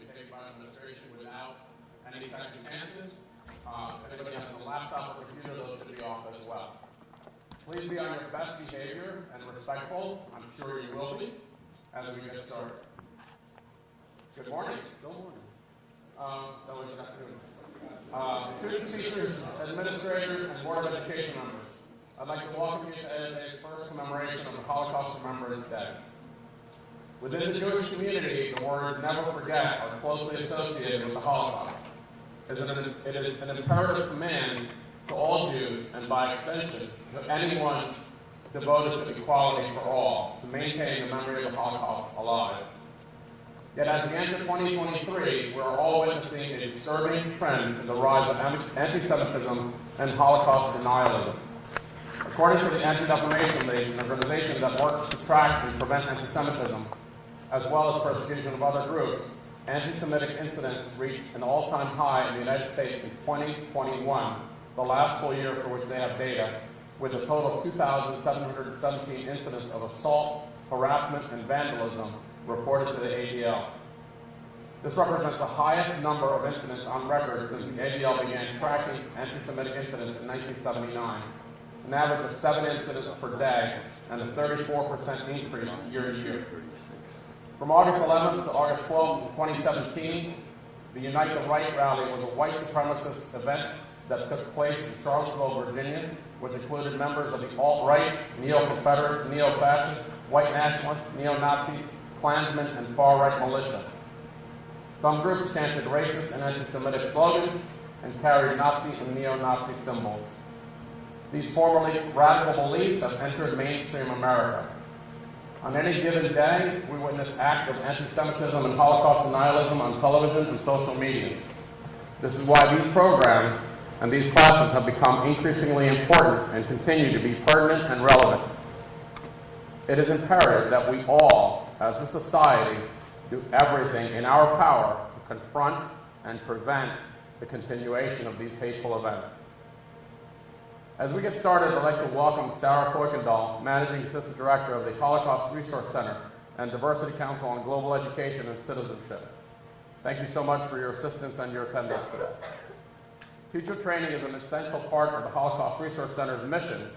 taken by administration without any second chances. If anybody has a laptop or computer, those should be off as well. Please be on your best behavior and respectful. I'm sure you will be as we get started. Good morning. Still morning. Students, teachers, administrators, and Board of Education members, I'd like to welcome you to ALJ's first commemoration of the Holocaust Remembrance Day. Within the Jewish community, the words "never forget" are closely associated with the Holocaust. It is an imperative command to all Jews, and by extension, to anyone devoted to equality for all, to maintain the memory of the Holocaust alive. Yet as we enter 2023, we are all witnessing a disturbing trend in the rise of anti-Semitism and Holocaust denialism. According to the Anti-Defamation League, an organization that works to track and prevent anti-Semitism, as well as persecution of other groups, anti-Semitic incidents reached an all-time high in the United States in 2021, the last full year for which they have data, with a total of 2,717 incidents of assault, harassment, and vandalism reported to the ADL. This represents the highest number of incidents on record since the ADL began tracking anti-Semitic incidents in 1979, an average of 7 incidents per day, and a 34% increase year to year. From August 11th to August 12th, 2017, the Unite the Right rally was a white supremacist event that took place in Charlottesville, Virginia, which included members of the alt-right, neo-Confederates, neo-fascists, white nationalists, neo-Nazis, Klansmen, and far-right militia. Some groups chanted racist and anti-Semitic slogans and carried Nazi and neo-Nazi symbols. These formerly radical beliefs have entered mainstream America. On any given day, we witness acts of anti-Semitism and Holocaust denialism on television and social media. This is why these programs and these classes have become increasingly important and continue to be pertinent and relevant. It is imperative that we all, as a society, do everything in our power to confront and prevent the continuation of these hateful events. As we get started, I'd like to welcome Sarah Kuykendall, Managing Assistant Director of the Holocaust Resource Center and Diversity Council on Global Education and Citizenship. Thank you so much for your assistance and your attendance today. Teacher training is an essential part of the Holocaust Resource Center's mission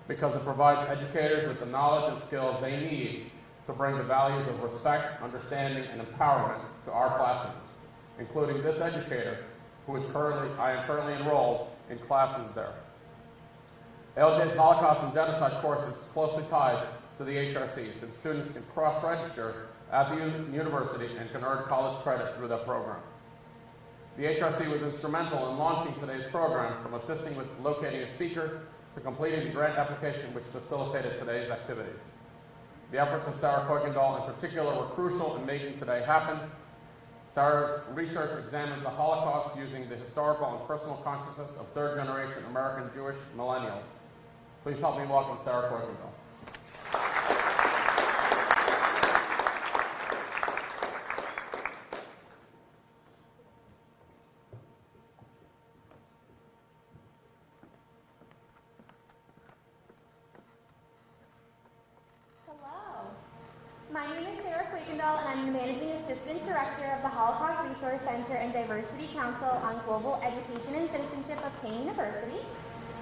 because it provides educators with the knowledge and skills they need to bring the values of respect, understanding, and empowerment to our classrooms, including this educator, who is I am currently enrolled in classes there. ALJ's Holocaust and Genocide course is closely tied to the HRC, since students can cross-register at the university and can earn college credit through that program. The HRC was instrumental in launching today's program, from assisting with locating a speaker to completing the grant application which facilitated today's activities. The efforts of Sarah Kuykendall in particular were crucial in making today happen. Sarah's research examines the Holocaust using the historical and personal consciousness of third-generation American Jewish millennials. Please help me welcome Sarah Kuykendall. Hello. My name is Sarah Kuykendall, and I'm the Managing Assistant Director of the Holocaust Resource Center and Diversity Council on Global Education and Citizenship of Kane University.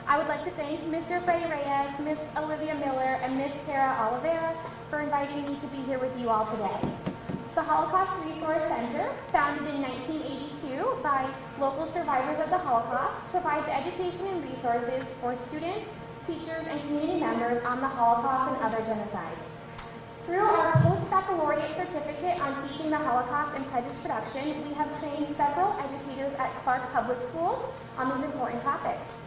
I would like to thank Mr. Freddie Reyes, Ms. Olivia Miller, and Ms. Sarah Oliveira for inviting me to be here with you all today. The Holocaust Resource Center, founded in 1982 by local survivors of the Holocaust, provides education and resources for students, teachers, and community members on the Holocaust and other genocides. Through our post-baccalaureate certificate on teaching the Holocaust and prejudice reduction, we have trained several educators at Clark Public Schools on these important topics.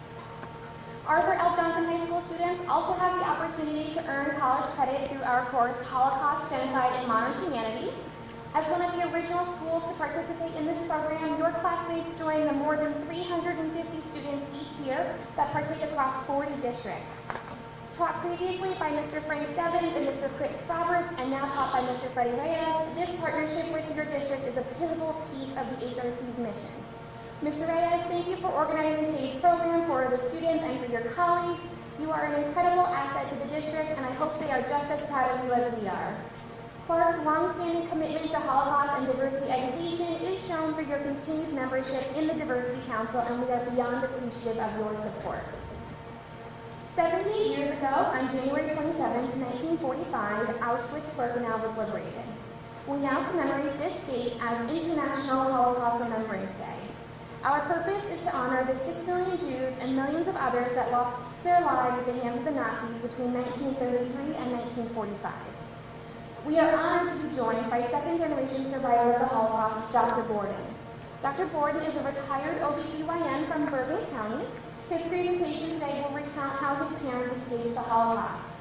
Arthur L. Johnson High School students also have the opportunity to earn college credit through our course Holocaust, Genocide, and Modern Humanities. As one of the original schools to participate in this program, your classmates join the more than 350 students each year that partake across 40 districts. Taught previously by Mr. Frank Stebbins and Mr. Chris Roberts, and now taught by Mr. Freddie Reyes, this partnership with your district is a pivotal piece of the HRC's mission. Mr. Reyes, thank you for organizing today's program for the students and for your colleagues. You are an incredible asset to the district, and I hope they are just as proud of you as we are. Clark's longstanding commitment to Holocaust and diversity education is shown through your continued membership in the Diversity Council, and we are beyond appreciative of your support. 78 years ago, on January 27, 1945, Auschwitz-Birkenau was liberated. We now commemorate this date as International Holocaust Remembrance Day. Our purpose is to honor the 6 million Jews and millions of others that lost their lives at the hands of the Nazis between 1933 and 1945. We are honored to be joined by second-generation survivor of the Holocaust, Dr. Borden. Dr. Borden is a retired OBGYN from Bergen County. His presentation today will recount how his parents escaped the Holocaust.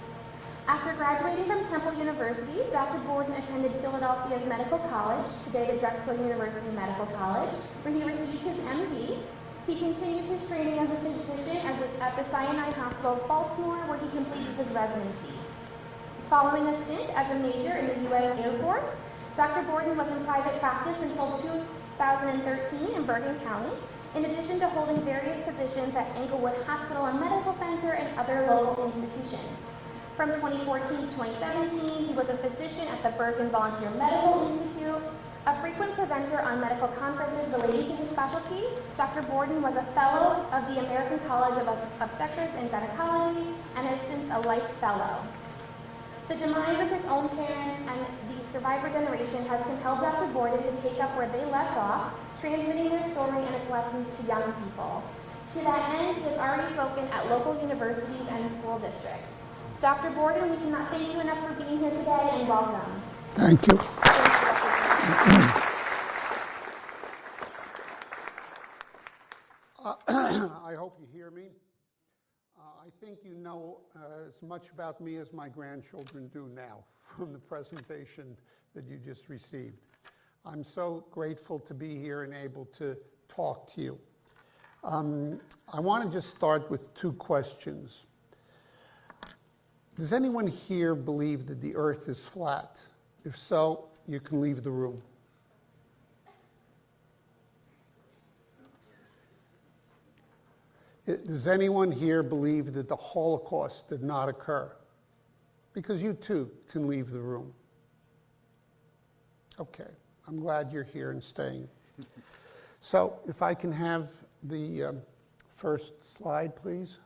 After graduating from Temple University, Dr. Borden attended Philadelphia's Medical College, today the Drexel University Medical College, where he received his MD. He continued his training as a physician at the Sinai Hospital of Baltimore, where he completed his residency. Following a stint as a major in the U.S. Air Force, Dr. Borden was in private practice until 2013 in Bergen County, in addition to holding various positions at Englewood Hospital and Medical Center and other local institutions. From 2014 to 2017, he was a physician at the Bergen Volunteer Medical Institute, a frequent presenter on medical conferences relating to his specialty. Dr. Borden was a fellow of the American College of Obstetrics and Gynecology and is since a Life Fellow. The demise of his own parents and the survivor generation has compelled Dr. Borden to take up where they left off, transmitting their story and its lessons to young people. To that end, he has already spoken at local universities and school districts. Dr. Borden, we cannot thank you enough for being here today, and welcome. Thank you. I hope you hear me. I think you know as much about me as my grandchildren do now from the presentation that you just received. I'm so grateful to be here and able to talk to you. I want to just start with two questions. Does anyone here believe that the earth is flat? If so, you can leave the room. Does anyone here believe that the Holocaust did not occur? Because you too can leave the room. Okay, I'm glad you're here and staying. So if I can have the first slide, please.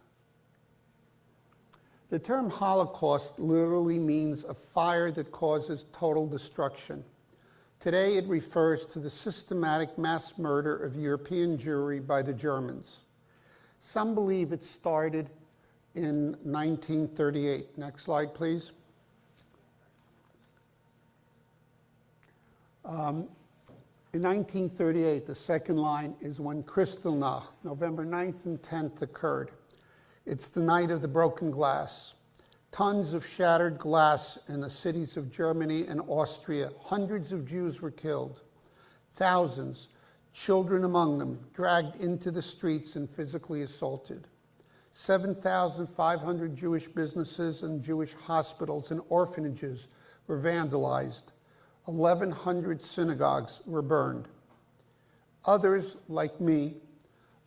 The term Holocaust literally means a fire that causes total destruction. Today it refers to the systematic mass murder of European Jewry by the Germans. Some believe it started in 1938. Next slide, please. In 1938, the second line is when Kristallnacht, November 9th and 10th, occurred. It's the night of the broken glass. Tons of shattered glass in the cities of Germany and Austria. Hundreds of Jews were killed. Thousands, children among them, dragged into the streets and physically assaulted. 7,500 Jewish businesses and Jewish hospitals and orphanages were vandalized. 1,100 synagogues were burned. Others, like me,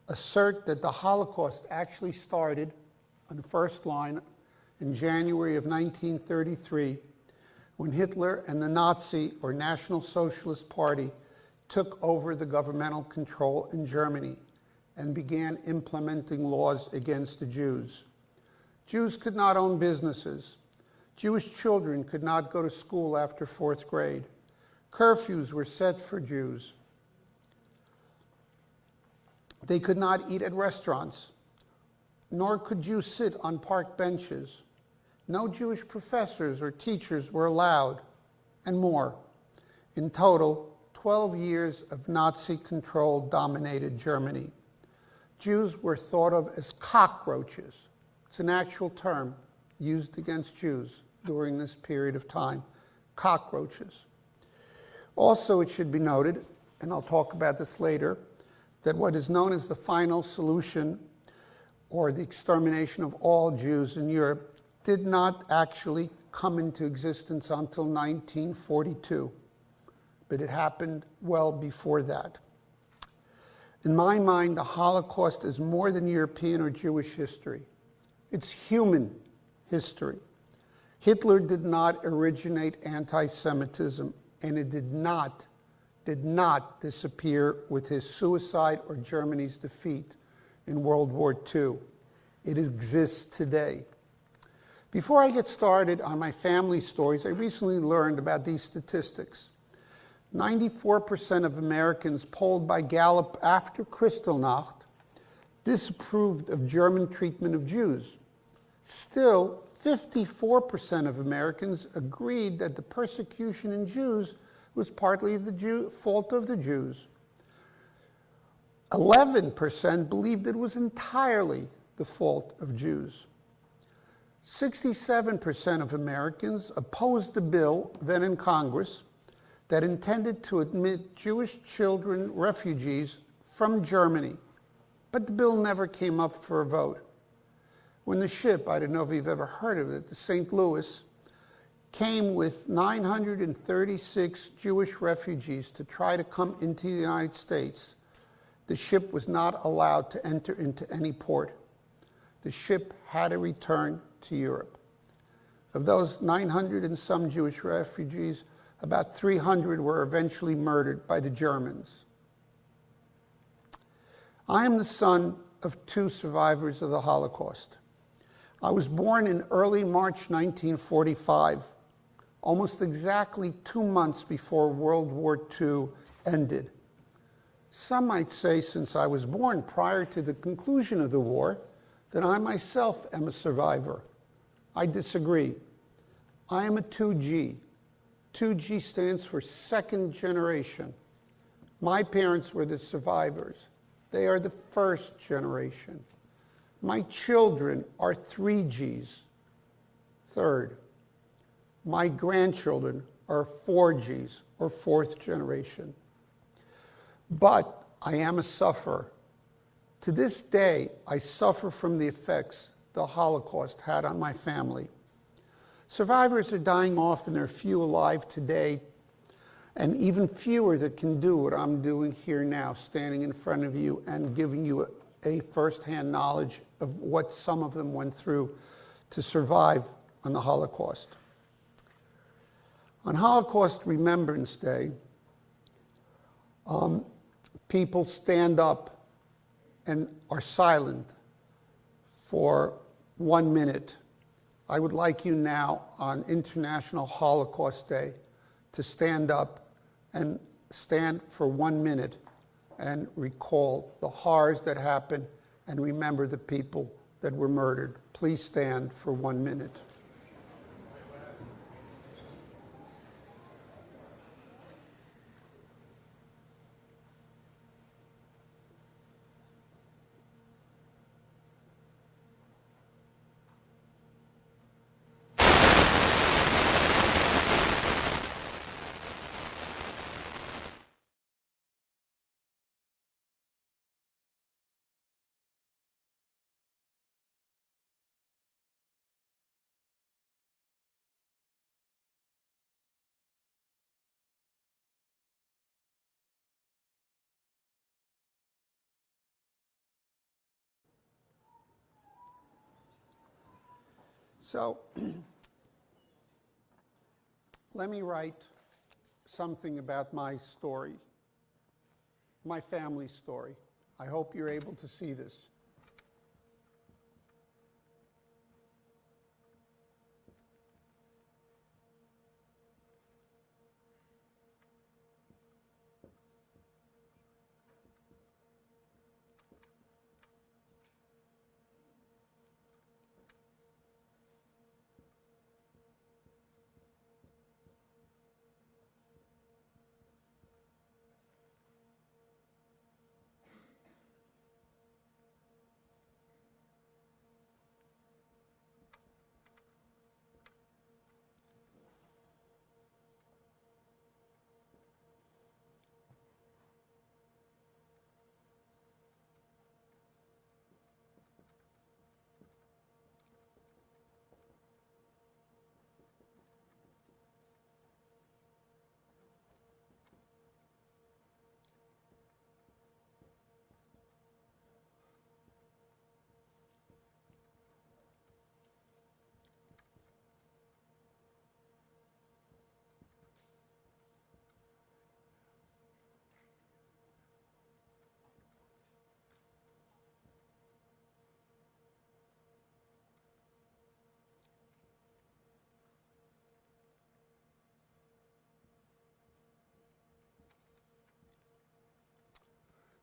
assert that the Holocaust actually started on the first line in January of 1933 when Hitler and the Nazi or National Socialist Party took over the governmental control in Germany and began implementing laws against the Jews. Jews could not own businesses. Jewish children could not go to school after 4th grade. Curfews were set for Jews. They could not eat at restaurants, nor could Jews sit on park benches. No Jewish professors or teachers were allowed, and more. In total, 12 years of Nazi control dominated Germany. Jews were thought of as cockroaches. It's an actual term used against Jews during this period of time, cockroaches. Also, it should be noted, and I'll talk about this later, that what is known as the final solution, or the extermination of all Jews in Europe, did not actually come into existence until 1942, but it happened well before that. In my mind, the Holocaust is more than European or Jewish history. It's human history. Hitler did not originate anti-Semitism, and it did not disappear with his suicide or Germany's defeat in World War II. It exists today. Before I get started on my family stories, I recently learned about these statistics. 94% of Americans polled by Gallup after Kristallnacht disapproved of German treatment of Jews. Still, 54% of Americans agreed that the persecution in Jews was partly the fault of the Jews. 11% believed it was entirely the fault of Jews. 67% of Americans opposed the bill then in Congress that intended to admit Jewish children refugees from Germany, but the bill never came up for a vote. When the ship, I don't know if you've ever heard of it, the St. Louis, came with 936 Jewish refugees to try to come into the United States, the ship was not allowed to enter into any port. The ship had to return to Europe. Of those 900 and some Jewish refugees, about 300 were eventually murdered by the Germans. I am the son of two survivors of the Holocaust. I was born in early March 1945, almost exactly 2 months before World War II ended. Some might say, since I was born prior to the conclusion of the war, that I myself am a survivor. I disagree. I am a 2G. 2G stands for second generation. My parents were the survivors. They are the first generation. My children are 3Gs, third. My grandchildren are 4Gs, or fourth generation. But I am a sufferer. To this day, I suffer from the effects the Holocaust had on my family. Survivors are dying off, and there are few alive today, and even fewer that can do what I'm doing here now, standing in front of you and giving you a first-hand knowledge of what some of them went through to survive on the Holocaust. On Holocaust Remembrance Day, people stand up and are silent for 1 minute. I would like you now on International Holocaust Day to stand up and stand for 1 minute and recall the horrors that happened and remember the people that were murdered. Please stand for 1 minute. So, let me write something about my story, my family's story. I hope you're able to see this.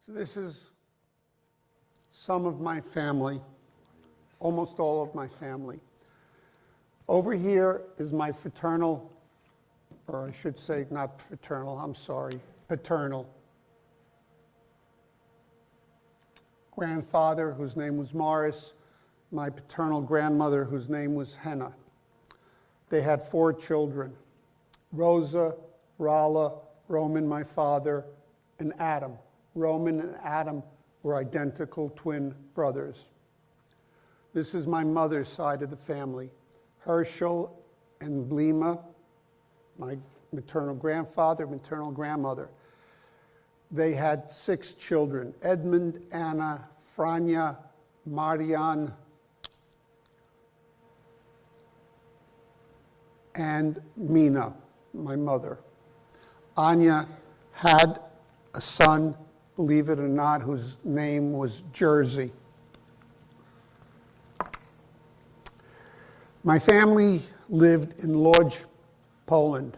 So this is some of my family, almost all of my family. Over here is my fraternal, or I should say not fraternal, I'm sorry, paternal grandfather, whose name was Morris, my paternal grandmother, whose name was Henna. They had 4 children, Rosa, Rala, Roman, my father, and Adam. Roman and Adam were identical twin brothers. This is my mother's side of the family. Herschel and Blima, my maternal grandfather, maternal grandmother. They had 6 children, Edmund, Anna, Franja, Marian, and Mina, my mother. Anya had a son, believe it or not, whose name was Jersey. My family lived in Łódź, Poland.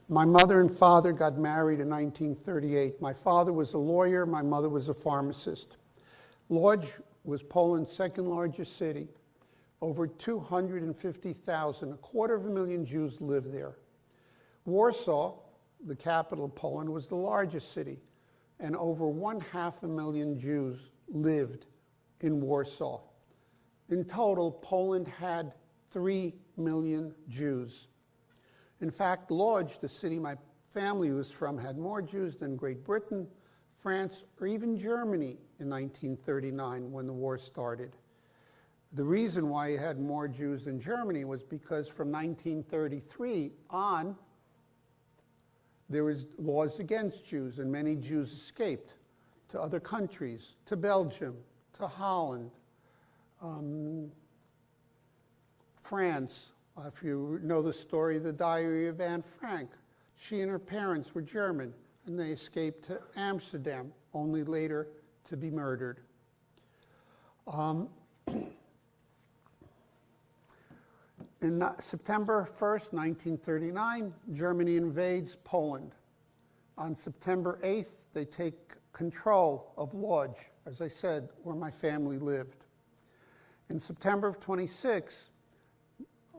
My mother and father got married in 1938. My father was a lawyer, my mother was a pharmacist. Łódź was Poland's second largest city. Over 250,000, 250,000 Jews lived there. Warsaw, the capital of Poland, was the largest city, and over 500,000 Jews lived in Warsaw. In total, Poland had 3 million Jews. In fact, Łódź, the city my family was from, had more Jews than Great Britain, France, or even Germany in 1939 when the war started. The reason why it had more Jews than Germany was because from 1933 on, there was laws against Jews, and many Jews escaped to other countries, to Belgium, to Holland, France. If you know the story of the Diary of Anne Frank, she and her parents were German, and they escaped to Amsterdam, only later to be murdered. In September 1st, 1939, Germany invades Poland. On September 8th, they take control of Łódź, as I said, where my family lived. In September of 26,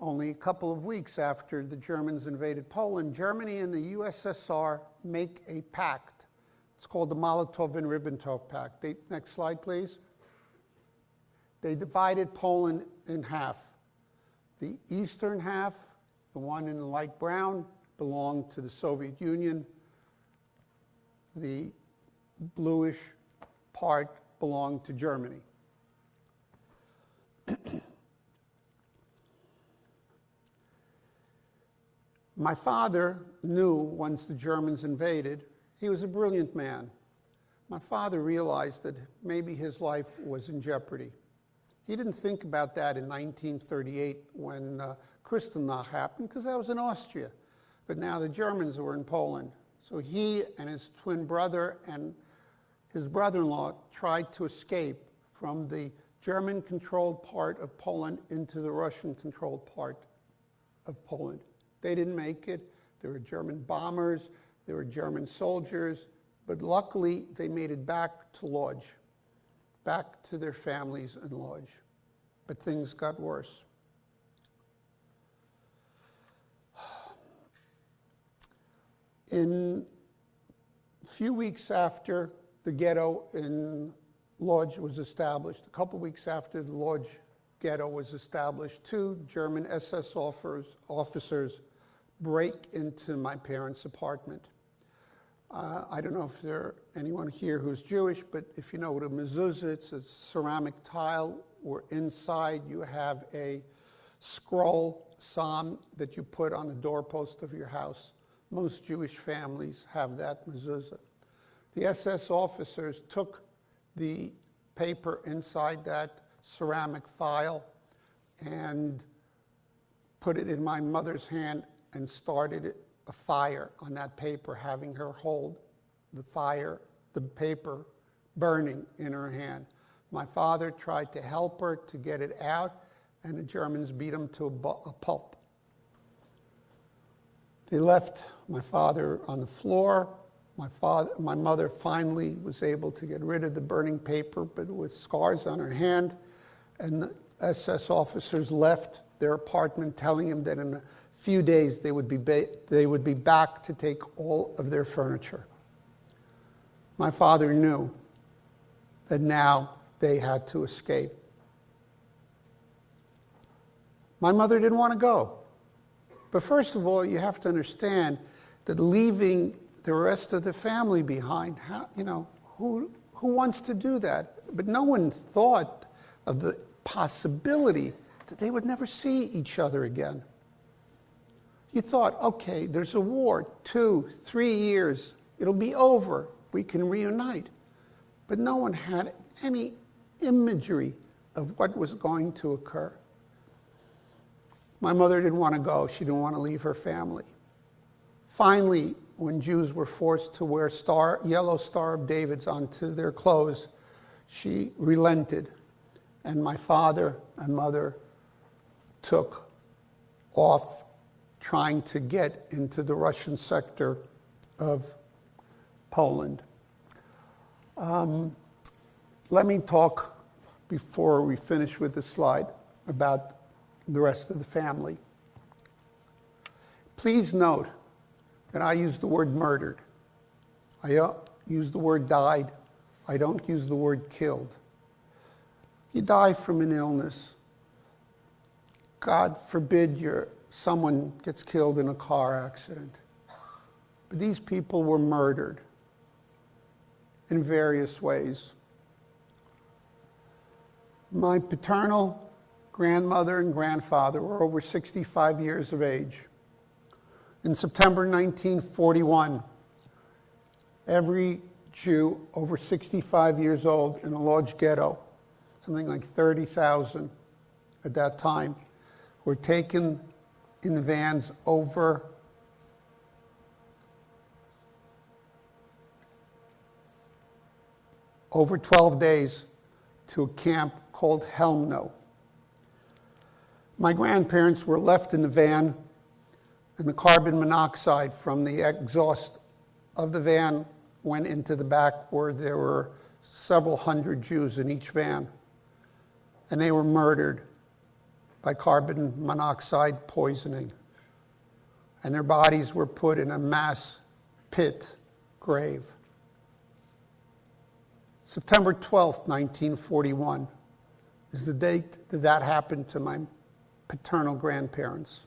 only a couple of weeks after the Germans invaded Poland, Germany and the USSR make a pact. It's called the Molotov and Ribbentrop Pact. Next slide, please. They divided Poland in half. The eastern half, the one in the light brown, belonged to the Soviet Union. The bluish part belonged to Germany. My father knew once the Germans invaded, he was a brilliant man. My father realized that maybe his life was in jeopardy. He didn't think about that in 1938 when Kristallnacht happened, because that was in Austria. But now the Germans were in Poland. So he and his twin brother and his brother-in-law tried to escape from the German-controlled part of Poland into the Russian-controlled part of Poland. They didn't make it. There were German bombers, there were German soldiers, but luckily they made it back to Łódź, back to their families in Łódź. But things got worse. In a few weeks after the ghetto in Łódź was established, a couple weeks after the Łódź ghetto was established, 2 German SS officers break into my parents' apartment. I don't know if there's anyone here who's Jewish, but if you know what a mezuzah, it's a ceramic tile where inside you have a scroll, psalm, that you put on the doorpost of your house. Most Jewish families have that mezuzah. The SS officers took the paper inside that ceramic file and put it in my mother's hand and started a fire on that paper, having her hold the paper burning in her hand. My father tried to help her to get it out, and the Germans beat him to a pulp. They left my father on the floor. My mother finally was able to get rid of the burning paper, but with scars on her hand, and the SS officers left their apartment telling him that in a few days they would be back to take all of their furniture. My father knew that now they had to escape. My mother didn't want to go. But first of all, you have to understand that leaving the rest of the family behind, who wants to do that? But no one thought of the possibility that they would never see each other again. You thought, okay, there's a war, 2, 3 years, it'll be over, we can reunite. But no one had any imagery of what was going to occur. My mother didn't want to go. She didn't want to leave her family. Finally, when Jews were forced to wear yellow Star of Davids onto their clothes, she relented, and my father and mother took off trying to get into the Russian sector of Poland. Let me talk, before we finish with the slide, about the rest of the family. Please note that I use the word murdered. I use the word died. I don't use the word killed. You die from an illness. God forbid someone gets killed in a car accident. But these people were murdered in various ways. My paternal grandmother and grandfather were over 65 years of age. In September 1941, every Jew over 65 years old in a large ghetto, something like 30,000 at that time, were taken in vans over over 12 days to a camp called Helmno. My grandparents were left in the van, and the carbon monoxide from the exhaust of the van went into the back, where there were several hundred Jews in each van, and they were murdered by carbon monoxide poisoning. And their bodies were put in a mass pit grave. September 12th, 1941 is the date that happened to my paternal grandparents.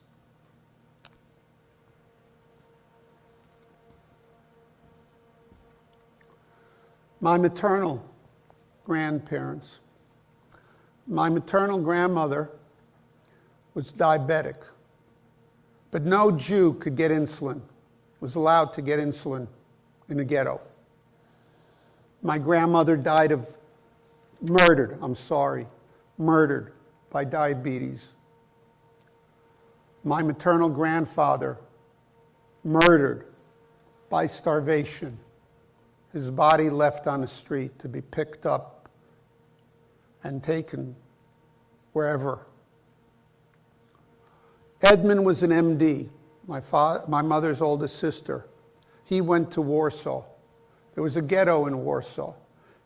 My maternal grandparents. My maternal grandmother was diabetic, but no Jew could get insulin, was allowed to get insulin in a ghetto. My grandmother died of murdered by diabetes. My maternal grandfather murdered by starvation. His body left on the street to be picked up and taken wherever. Edmund was an MD, my mother's oldest sister. He went to Warsaw. There was a ghetto in Warsaw.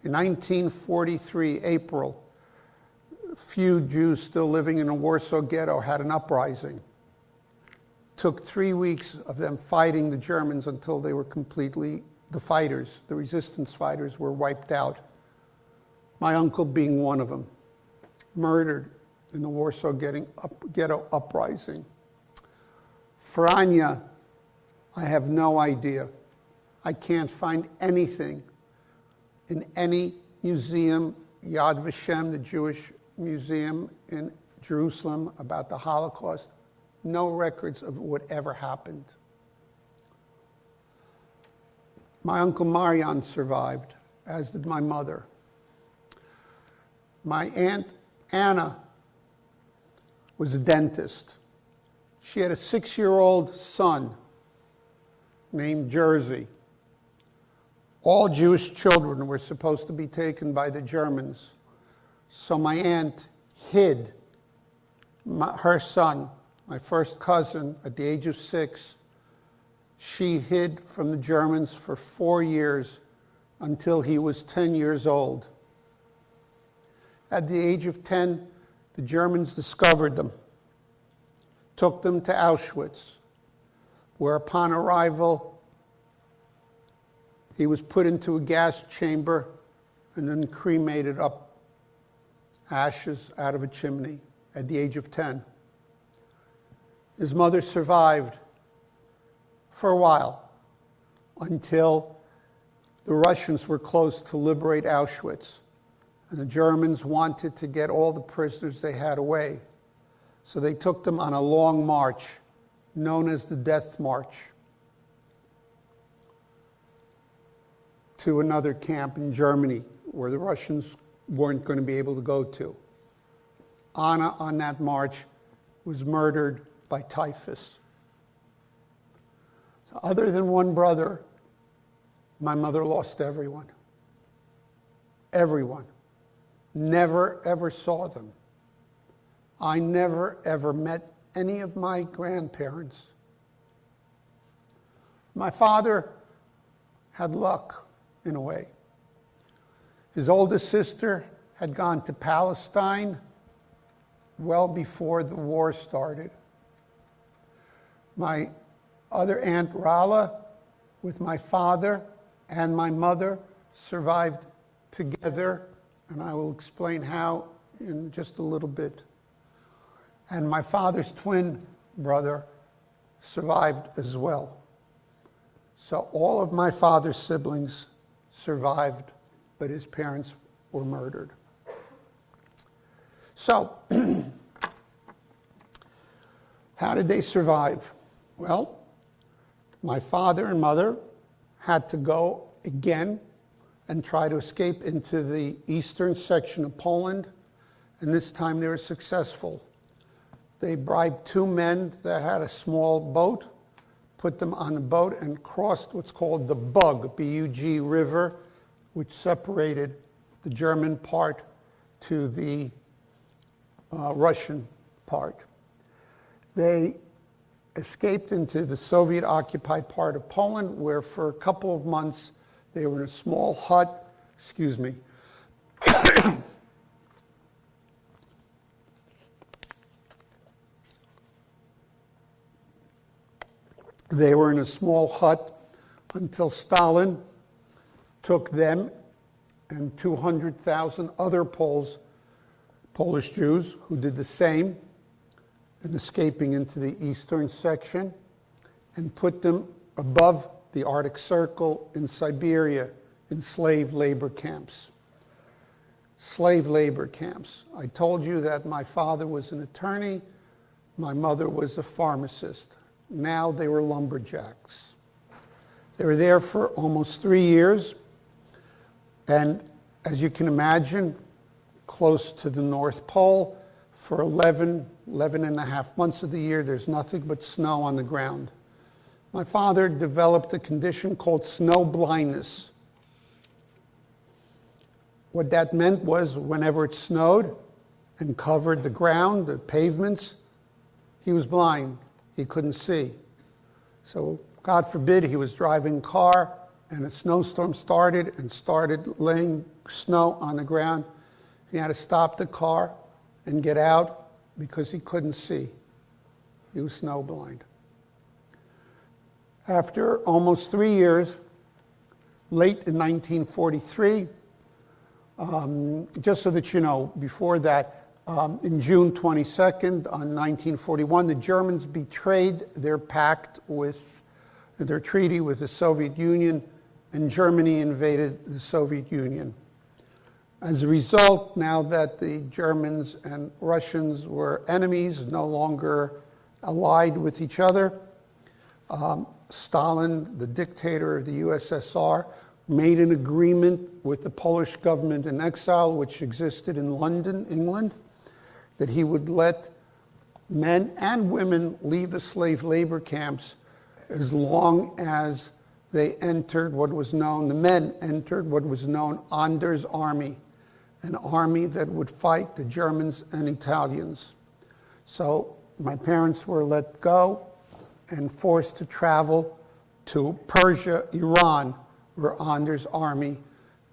In 1943, April, few Jews still living in a Warsaw ghetto had an uprising. Took 3 weeks of them fighting the Germans until they were completely, the resistance fighters were wiped out. My uncle being one of them, murdered in the Warsaw ghetto uprising. For Anya, I have no idea. I can't find anything in any museum, Yad Vashem, the Jewish museum in Jerusalem, about the Holocaust. No records of whatever happened. My uncle Marian survived, as did my mother. My aunt Anna was a dentist. She had a 6-year-old son named Jersey. All Jewish children were supposed to be taken by the Germans. So my aunt hid her son, my first cousin, at the age of 6, She hid from the Germans for 4 years until he was 10 years old. At the age of 10, the Germans discovered them, took them to Auschwitz, where upon arrival, he was put into a gas chamber and then cremated up, ashes out of a chimney at the age of 10. His mother survived for a while until the Russians were close to liberate Auschwitz, and the Germans wanted to get all the prisoners they had away. So they took them on a long march known as the Death March to another camp in Germany where the Russians weren't going to be able to go to. Anna, on that march, was murdered by typhus. So other than one brother, my mother lost everyone. Everyone. Never, ever saw them. I never, ever met any of my grandparents. My father had luck, in a way. His oldest sister had gone to Palestine well before the war started. My other Aunt Rala, with my father and my mother, survived together, and I will explain how in just a little bit. And my father's twin brother survived as well. So all of my father's siblings survived, but his parents were murdered. So, how did they survive? Well, my father and mother had to go again and try to escape into the eastern section of Poland, and this time they were successful. They bribed 2 men that had a small boat, put them on the boat, and crossed what's called the Bug, B-U-G River, which separated the German part to the Russian part. They escaped into the Soviet-occupied part of Poland, where for a couple of months they were in a small hut, They were in a small hut until Stalin took them and 200,000 other Polish Jews who did the same and escaping into the eastern section and put them above the Arctic Circle in Siberia in slave labor camps. Slave labor camps. I told you that my father was an attorney, my mother was a pharmacist. Now they were lumberjacks. They were there for almost 3 years, and as you can imagine, close to the North Pole, for 11 and a half months of the year, there's nothing but snow on the ground. My father developed a condition called snow blindness. What that meant was whenever it snowed and covered the ground, the pavements, he was blind. He couldn't see. So God forbid he was driving a car and a snowstorm started and started laying snow on the ground. He had to stop the car and get out because he couldn't see. He was snowblind. After almost 3 years, late in 1943, just so that you know, before that, in June 22nd, on 1941, the Germans betrayed their pact with their treaty with the Soviet Union, and Germany invaded the Soviet Union. As a result, now that the Germans and Russians were enemies, no longer allied with each other, Stalin, the dictator of the USSR, made an agreement with the Polish government in exile, which existed in London, England, that he would let men and women leave the slave labor camps as long as they entered what was known, the men entered what was known Anders' army, an army that would fight the Germans and Italians. So my parents were let go and forced to travel to Persia, Iran, where Anders' army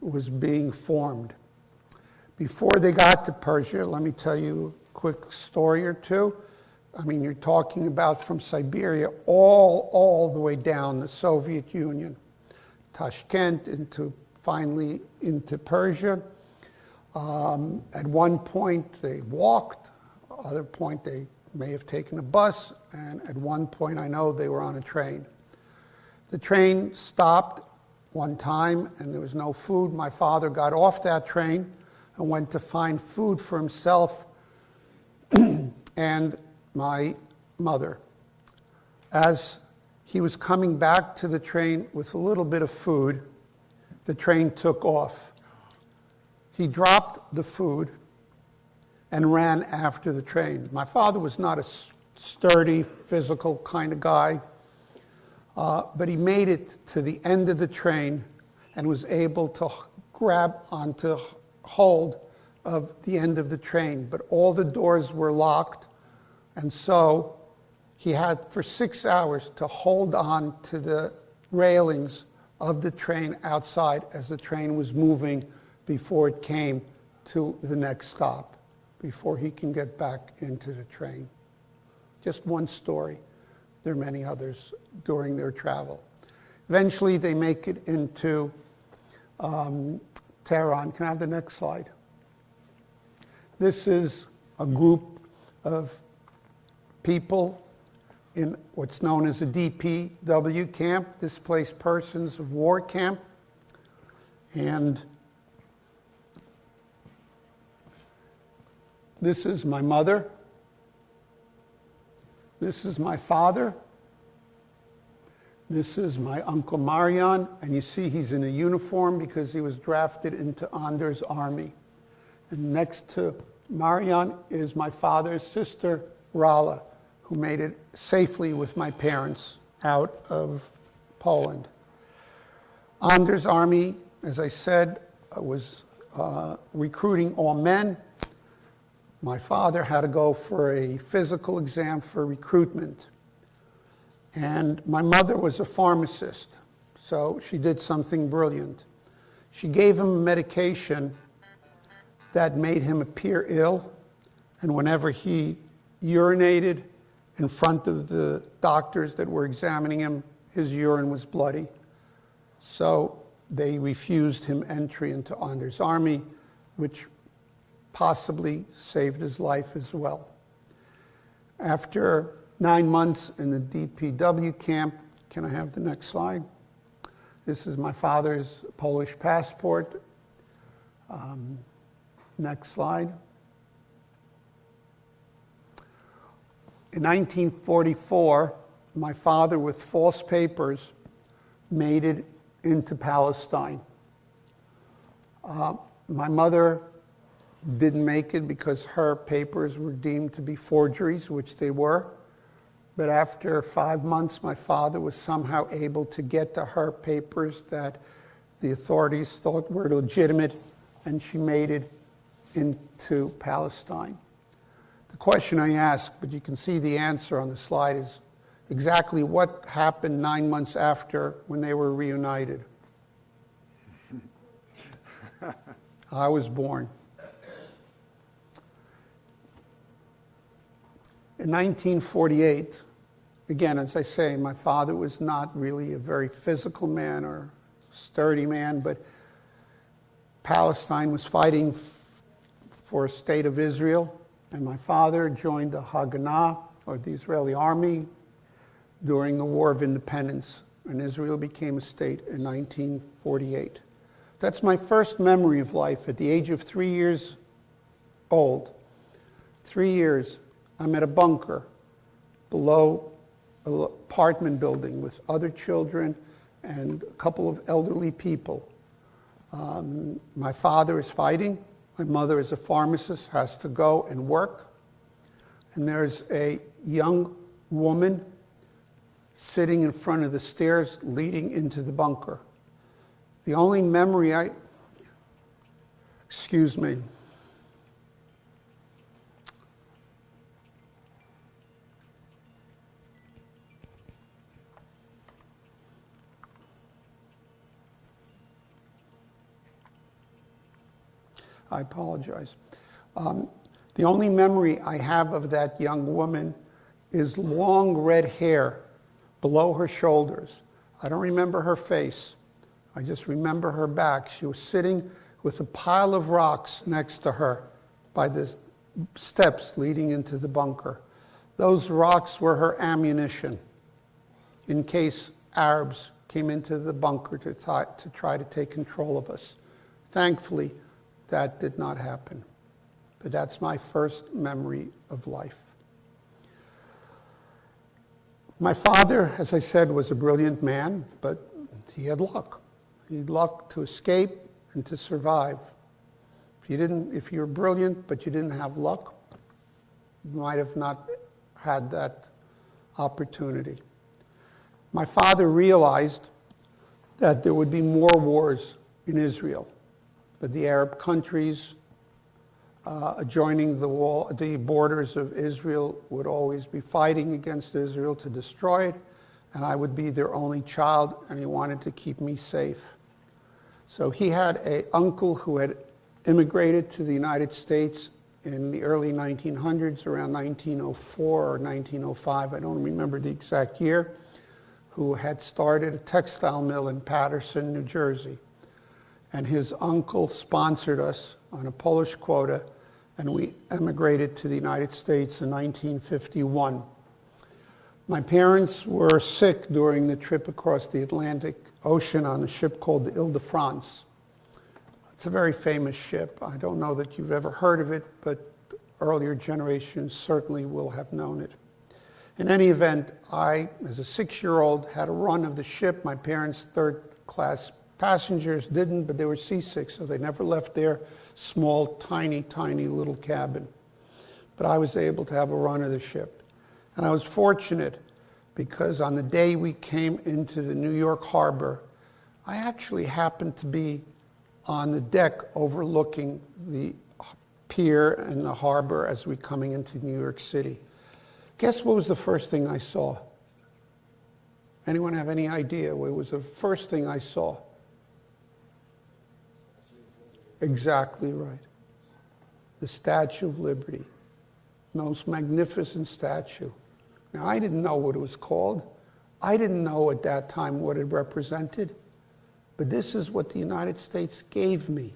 was being formed. Before they got to Persia, let me tell you a quick story or two. I mean, you're talking about from Siberia all the way down the Soviet Union, Tashkent, finally into Persia. At one point they walked, other point they may have taken a bus, and at one point I know they were on a train. The train stopped one time and there was no food. My father got off that train and went to find food for himself and my mother. As he was coming back to the train with a little bit of food, the train took off. He dropped the food and ran after the train. My father was not a sturdy, physical kind of guy, but he made it to the end of the train and was able to grab onto hold of the end of the train. But all the doors were locked, and so he had for 6 hours to hold on to the railings of the train outside as the train was moving before it came to the next stop, before he can get back into the train. Just one story. There are many others during their travel. Eventually, they make it into Tehran. Can I have the next slide? This is a group of people in what's known as a DPW camp, Displaced Persons of War camp. And this is my mother. This is my father. This is my Uncle Marian. And you see he's in a uniform because he was drafted into Anders' army. And next to Marian is my father's sister, Rala, who made it safely with my parents out of Poland. Anders' army, as I said, was recruiting all men. My father had to go for a physical exam for recruitment. And my mother was a pharmacist, so she did something brilliant. She gave him a medication that made him appear ill, and whenever he urinated in front of the doctors that were examining him, his urine was bloody. So they refused him entry into Anders' army, which possibly saved his life as well. After 9 months in the DPW camp, can I have the next slide? This is my father's Polish passport. Next slide. In 1944, my father, with false papers, made it into Palestine. My mother didn't make it because her papers were deemed to be forgeries, which they were. But after 5 months, my father was somehow able to get to her papers that the authorities thought were legitimate, and she made it into Palestine. The question I asked, but you can see the answer on the slide, is exactly what happened 9 months after when they were reunited. I was born. In 1948, again, as I say, my father was not really a very physical man or sturdy man, but Palestine was fighting for a state of Israel, and my father joined the Haganah, or the Israeli army, during the War of Independence, and Israel became a state in 1948. That's my first memory of life. At the age of 3 years old, 3 years, I'm at a bunker below an apartment building with other children and a couple of elderly people. My father is fighting. My mother is a pharmacist, has to go and work. And there's a young woman sitting in front of the stairs leading into the bunker. The only memory excuse me. I apologize. The only memory I have of that young woman is long red hair below her shoulders. I don't remember her face. I just remember her back. She was sitting with a pile of rocks next to her by the steps leading into the bunker. Those rocks were her ammunition in case Arabs came into the bunker to try to take control of us. Thankfully, that did not happen. But that's my first memory of life. My father, as I said, was a brilliant man, but he had luck. He had luck to escape and to survive. If you were brilliant but you didn't have luck, you might have not had that opportunity. My father realized that there would be more wars in Israel, that the Arab countries adjoining the borders of Israel would always be fighting against Israel to destroy it, and I would be their only child, and he wanted to keep me safe. So he had an uncle who had immigrated to the United States in the early 1900s, around 1904 or 1905, I don't remember the exact year, who had started a textile mill in Paterson, New Jersey. And his uncle sponsored us on a Polish quota, and we emigrated to the United States in 1951. My parents were sick during the trip across the Atlantic Ocean on a ship called the Ile-de-France. It's a very famous ship. I don't know that you've ever heard of it, but earlier generations certainly will have known it. In any event, I, as a 6-year-old, had a run of the ship. My parents, third-class passengers, didn't, but they were seasick, so they never left their small, tiny, tiny little cabin. But I was able to have a run of the ship. And I was fortunate because on the day we came into the New York harbor, I actually happened to be on the deck overlooking the pier and the harbor as we coming into New York City. Guess what was the first thing I saw? Anyone have any idea what was the first thing I saw? Exactly right. The Statue of Liberty. Most magnificent statue. Now, I didn't know what it was called. I didn't know at that time what it represented. But this is what the United States gave me.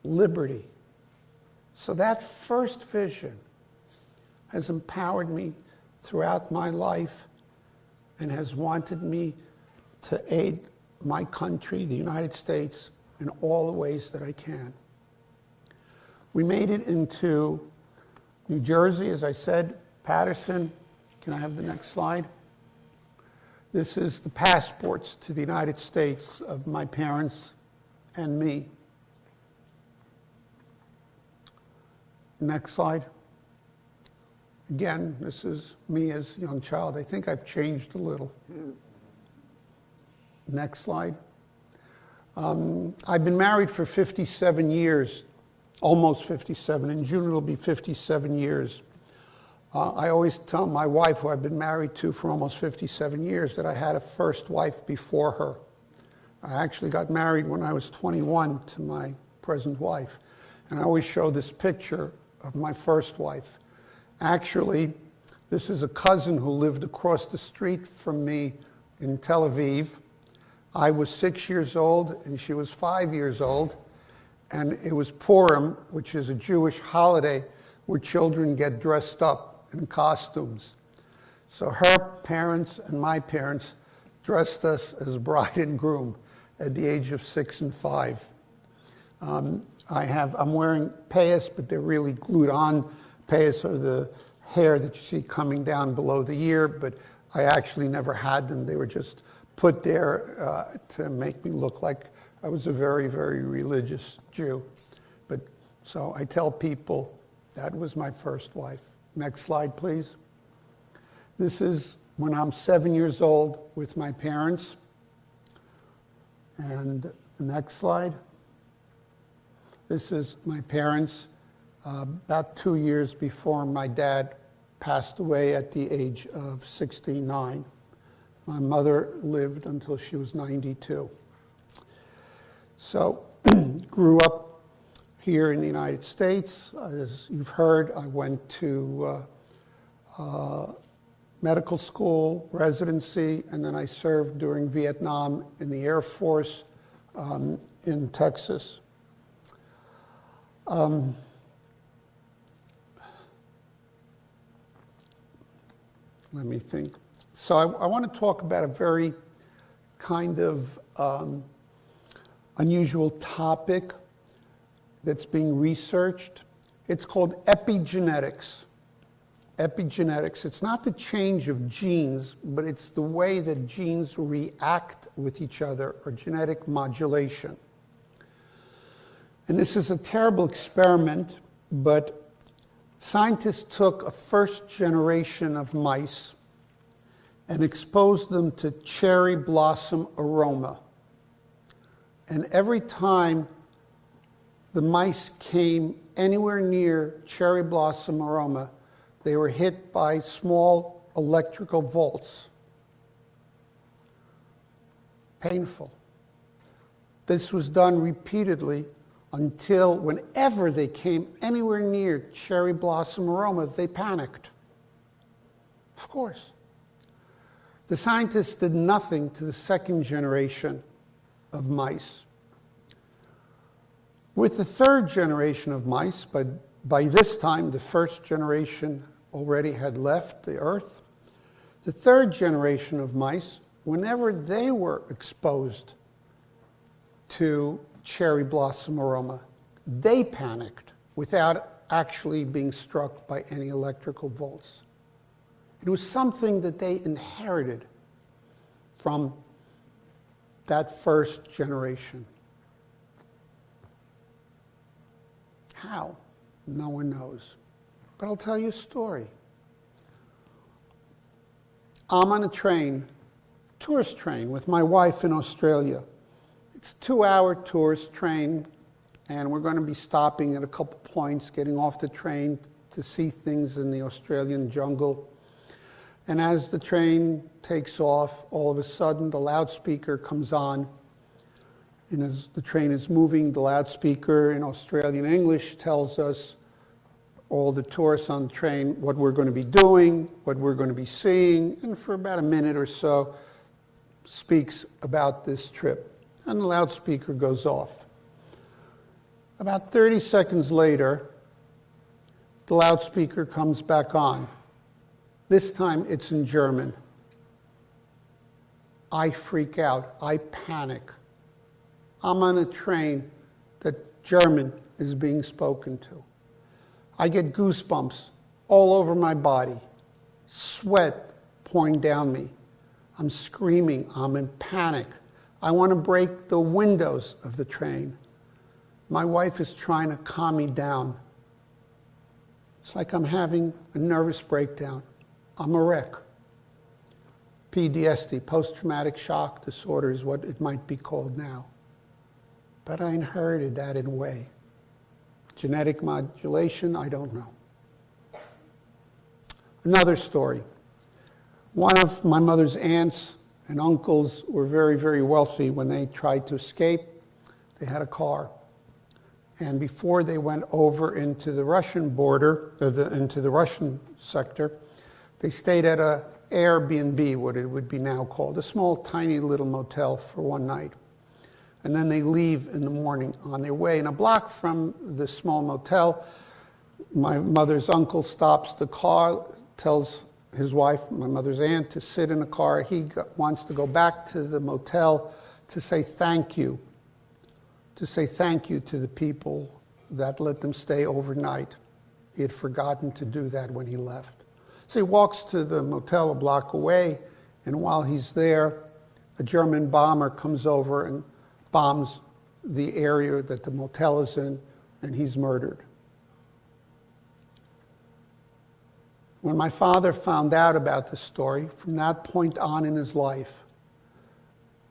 Liberty. So that first vision has empowered me throughout my life and has wanted me to aid my country, the United States, in all the ways that I can. We made it into New Jersey, as I said, Paterson. Can I have the next slide? This is the passports to the United States of my parents and me. Next slide. Again, this is me as a young child. I think I've changed a little. Next slide. I've been married for 57 years, almost 57. In June it'll be 57 years. I always tell my wife, who I've been married to for almost 57 years, that I had a first wife before her. I actually got married when I was 21 to my present wife. And I always show this picture of my first wife. Actually, this is a cousin who lived across the street from me in Tel Aviv. I was 6 years old and she was 5 years old. And it was Purim, which is a Jewish holiday where children get dressed up in costumes. So her parents and my parents dressed us as bride and groom at the age of 6 and 5. I'm wearing payas, but they're really glued on. Payas are the hair that you see coming down below the ear, but I actually never had them. They were just put there to make me look like I was a very, very religious Jew. But so I tell people that was my first wife. Next slide, please. This is when I'm 7 years old with my parents. And the next slide. This is my parents about 2 years before my dad passed away at the age of 69. My mother lived until she was 92. So grew up here in the United States. As you've heard, I went to medical school, residency, and then I served during Vietnam in the Air Force in Texas. Let me think. So I want to talk about a very kind of unusual topic that's being researched. It's called epigenetics. Epigenetics. It's not the change of genes, but it's the way that genes react with each other, or genetic modulation. And this is a terrible experiment, but scientists took a first generation of mice and exposed them to cherry blossom aroma. And every time the mice came anywhere near cherry blossom aroma, they were hit by small electrical volts. Painful. This was done repeatedly until whenever they came anywhere near cherry blossom aroma, they panicked. Of course. The scientists did nothing to the second generation of mice. With the third generation of mice, but by this time the first generation already had left the earth, the third generation of mice, whenever they were exposed to cherry blossom aroma, they panicked without actually being struck by any electrical volts. It was something that they inherited from that first generation. How? No one knows. But I'll tell you a story. I'm on a train, tourist train, with my wife in Australia. It's a 2-hour tourist train, and we're going to be stopping at a couple points, getting off the train to see things in the Australian jungle. And as the train takes off, all of a sudden the loudspeaker comes on. And as the train is moving, the loudspeaker in Australian English tells us, all the tourists on the train, what we're going to be doing, what we're going to be seeing, and for about a minute or so speaks about this trip. And the loudspeaker goes off. About 30 seconds later, the loudspeaker comes back on. This time it's in German. I freak out. I panic. I'm on a train that German is being spoken to. I get goosebumps all over my body, sweat pouring down me. I'm screaming. I'm in panic. I want to break the windows of the train. My wife is trying to calm me down. It's like I'm having a nervous breakdown. I'm a wreck. PTSD, post-traumatic shock disorder, is what it might be called now. But I inherited that in a way. Genetic modulation, I don't know. Another story. One of my mother's aunts and uncles were very, very wealthy. When they tried to escape, they had a car. And before they went over into the Russian border, into the Russian sector, they stayed at a Airbnb, what it would be now called, a small, tiny little motel for one night. And then they leave in the morning on their way. And a block from the small motel, my mother's uncle stops the car, tells his wife, my mother's aunt, to sit in the car. He wants to go back to the motel to say thank you, to say thank you to the people that let them stay overnight. He had forgotten to do that when he left. So he walks to the motel a block away, and while he's there, a German bomber comes over and bombs the area that the motel is in, and he's murdered. When my father found out about this story, from that point on in his life,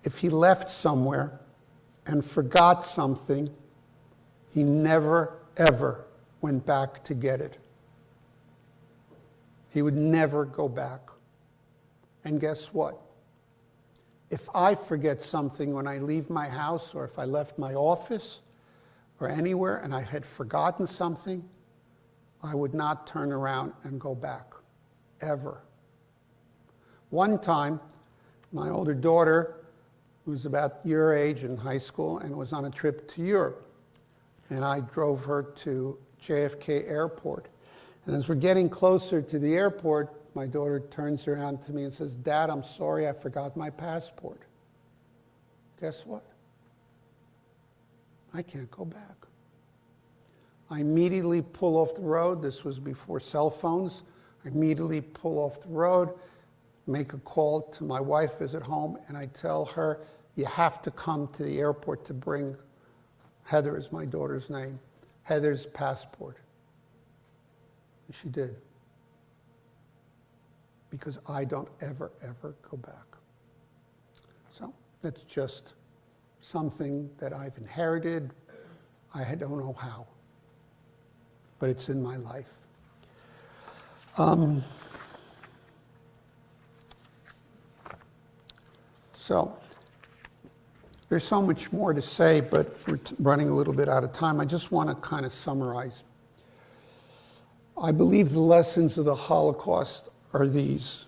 if he left somewhere and forgot something, he never, ever went back to get it. He would never go back. And guess what? If I forget something when I leave my house, or if I left my office, or anywhere and I had forgotten something, I would not turn around and go back, ever. One time, my older daughter was about your age in high school and was on a trip to Europe. And I drove her to JFK Airport. And as we're getting closer to the airport, my daughter turns around to me and says, "Dad, I'm sorry, I forgot my passport." Guess what? I can't go back. I immediately pull off the road. This was before cell phones. I immediately pull off the road, make a call to my wife who's at home, and I tell her, "You have to come to the airport to bring," Heather is my daughter's name, "Heather's passport." And she did. Because I don't ever, ever go back. So that's just something that I've inherited. I don't know how, but it's in my life. So there's so much more to say, but we're running a little bit out of time. I just want to kind of summarize. I believe the lessons of the Holocaust are these.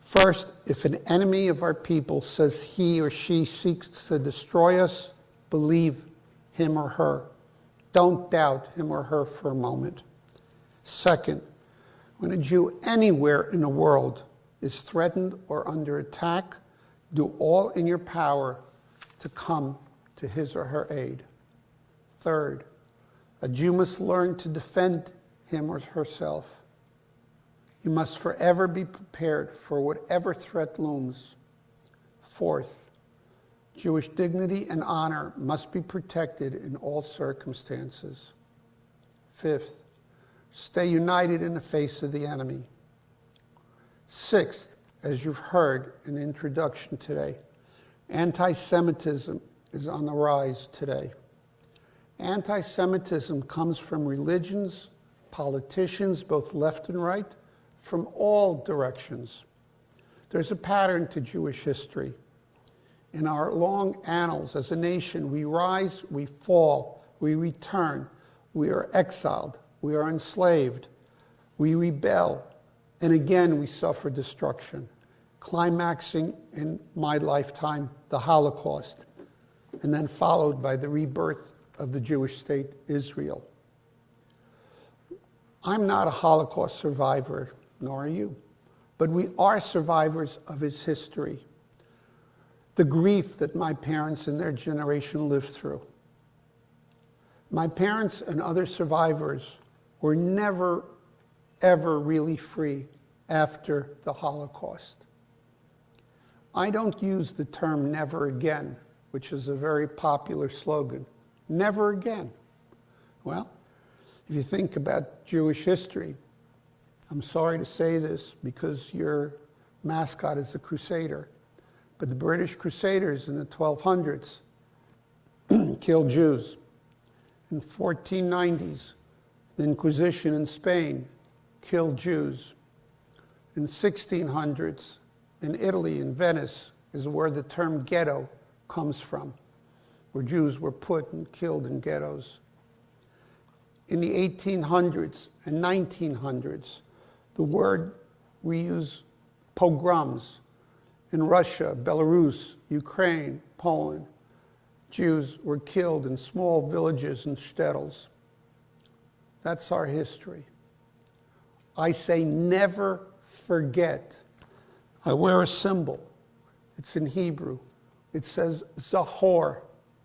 First, if an enemy of our people says he or she seeks to destroy us, believe him or her. Don't doubt him or her for a moment. Second, when a Jew anywhere in the world is threatened or under attack, do all in your power to come to his or her aid. Third, a Jew must learn to defend him or herself. You must forever be prepared for whatever threat looms. Fourth, Jewish dignity and honor must be protected in all circumstances. Fifth, stay united in the face of the enemy. Sixth, as you've heard in the introduction today, anti-Semitism is on the rise today. Anti-Semitism comes from religions, politicians, both left and right, from all directions. There's a pattern to Jewish history. In our long annals as a nation, we rise, we fall, we return, we are exiled, we are enslaved, we rebel, and again we suffer destruction, climaxing in my lifetime, the Holocaust, and then followed by the rebirth of the Jewish state, Israel. I'm not a Holocaust survivor, nor are you, but we are survivors of its history. The grief that my parents and their generation lived through. My parents and other survivors were never, ever really free after the Holocaust. I don't use the term never again, which is a very popular slogan. Never again. Well, if you think about Jewish history, I'm sorry to say this because your mascot is a crusader, but the British Crusaders in the 1200s killed Jews. In the 1490s, the Inquisition in Spain killed Jews. In the 1600s, in Italy, in Venice, is where the term ghetto comes from, where Jews were put and killed in ghettos. In the 1800s and 1900s, the word we use, pogroms, in Russia, Belarus, Ukraine, Poland, Jews were killed in small villages and shtetls. That's our history. I say never forget. I wear a symbol. It's in Hebrew. It says Zahor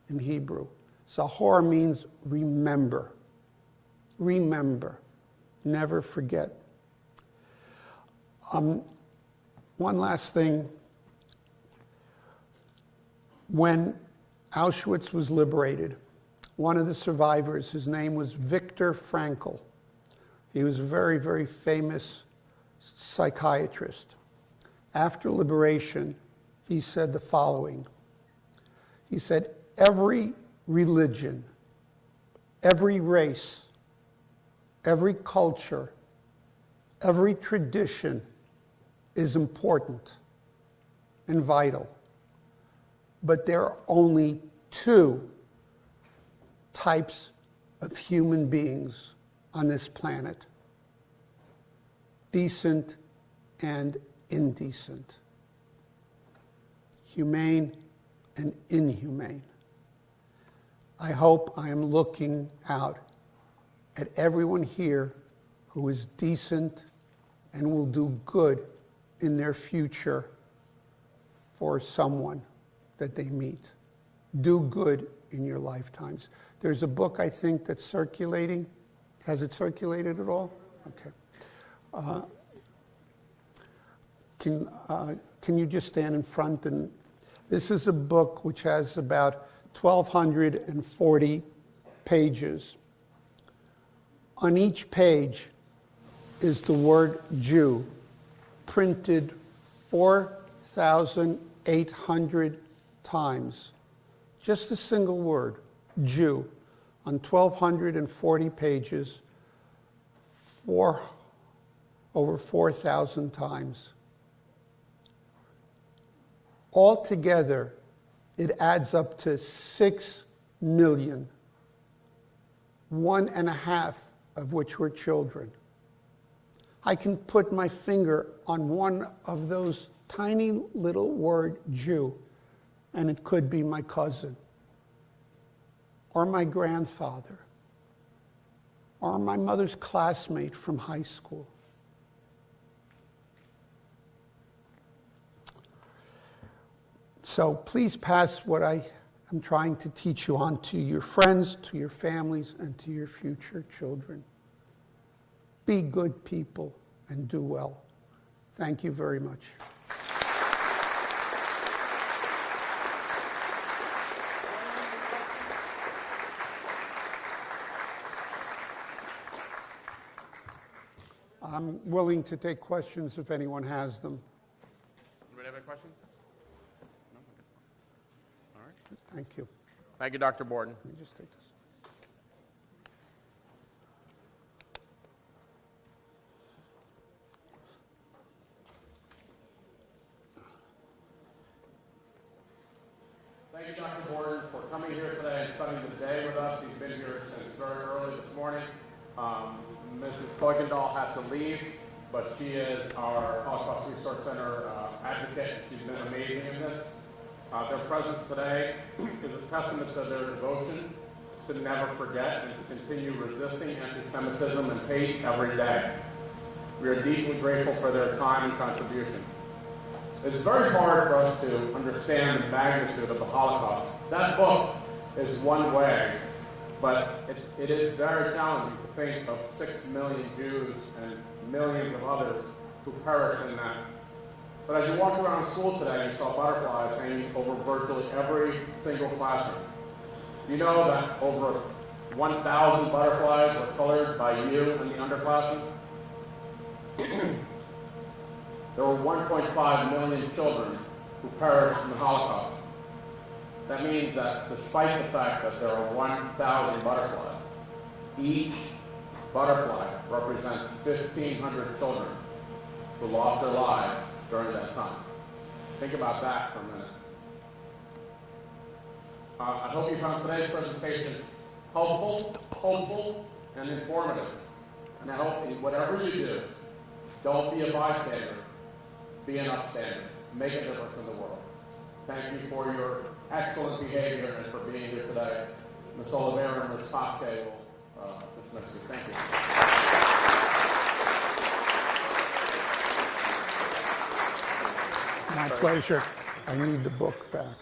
in Hebrew. Zahor means remember. Remember. Never forget. One last thing. When Auschwitz was liberated, one of the survivors, his name was Viktor Frankl. He was a very, very famous psychiatrist. After liberation, he said the following. He said, every religion, every race, every culture, every tradition is important and vital. But there are only two types of human beings on this planet: decent and indecent, humane and inhumane. I hope I am looking out at everyone here who is decent and will do good in their future for someone that they meet. Do good in your lifetimes. There's a book, I think, that's circulating. Has it circulated at all? Okay. Can you just stand in front? And this is a book which has about 1,240 pages. On each page is the word Jew, printed 4,800 times. Just a single word, Jew, on 1,240 pages, over 4,000 times. Altogether, it adds up to 6 million, 1.5 of which were children. I can put my finger on one of those tiny little word Jew, and it could be my cousin, or my grandfather, or my mother's classmate from high school. So please pass what I am trying to teach you on to your friends, to your families, and to your future children. Be good people and do well. Thank you very much. I'm willing to take questions if anyone has them. Anybody have any questions? No? All right. Thank you. Thank you, Dr. Borden. Let me just take this. Thank you, Dr. Borden, for coming here today and spending the day with us. He's been here since very early this morning. Mrs. Kuykendall had to leave, but she is our Holocaust Resource Center advocate. She's been amazing in this. Their presence today is a testament to their devotion to never forget and to continue resisting anti-Semitism and hate every day. We are deeply grateful for their time and contribution. It is very hard for us to understand the magnitude of the Holocaust. That book is one way, but it is very challenging to think of 6 million Jews and millions of others who perished in that. But as you walk around school today, you saw butterflies hanging over virtually every single classroom. You know that over 1,000 butterflies were colored by you and the underclassmen? There were 1.5 million children who perished in the Holocaust. That means that despite the fact that there are 1,000 butterflies, each butterfly represents 1,500 children who lost their lives during that time. Think about that for a minute. I hope you found today's presentation helpful, hopeful, and informative. And I hope in whatever you do, don't be a bystander. Be an upstander. Make a difference in the world. Thank you for your excellent behavior and for being here today. Ms. Oliveira and Ms. Passe will dismiss you. Thank you. My pleasure. I need the book back.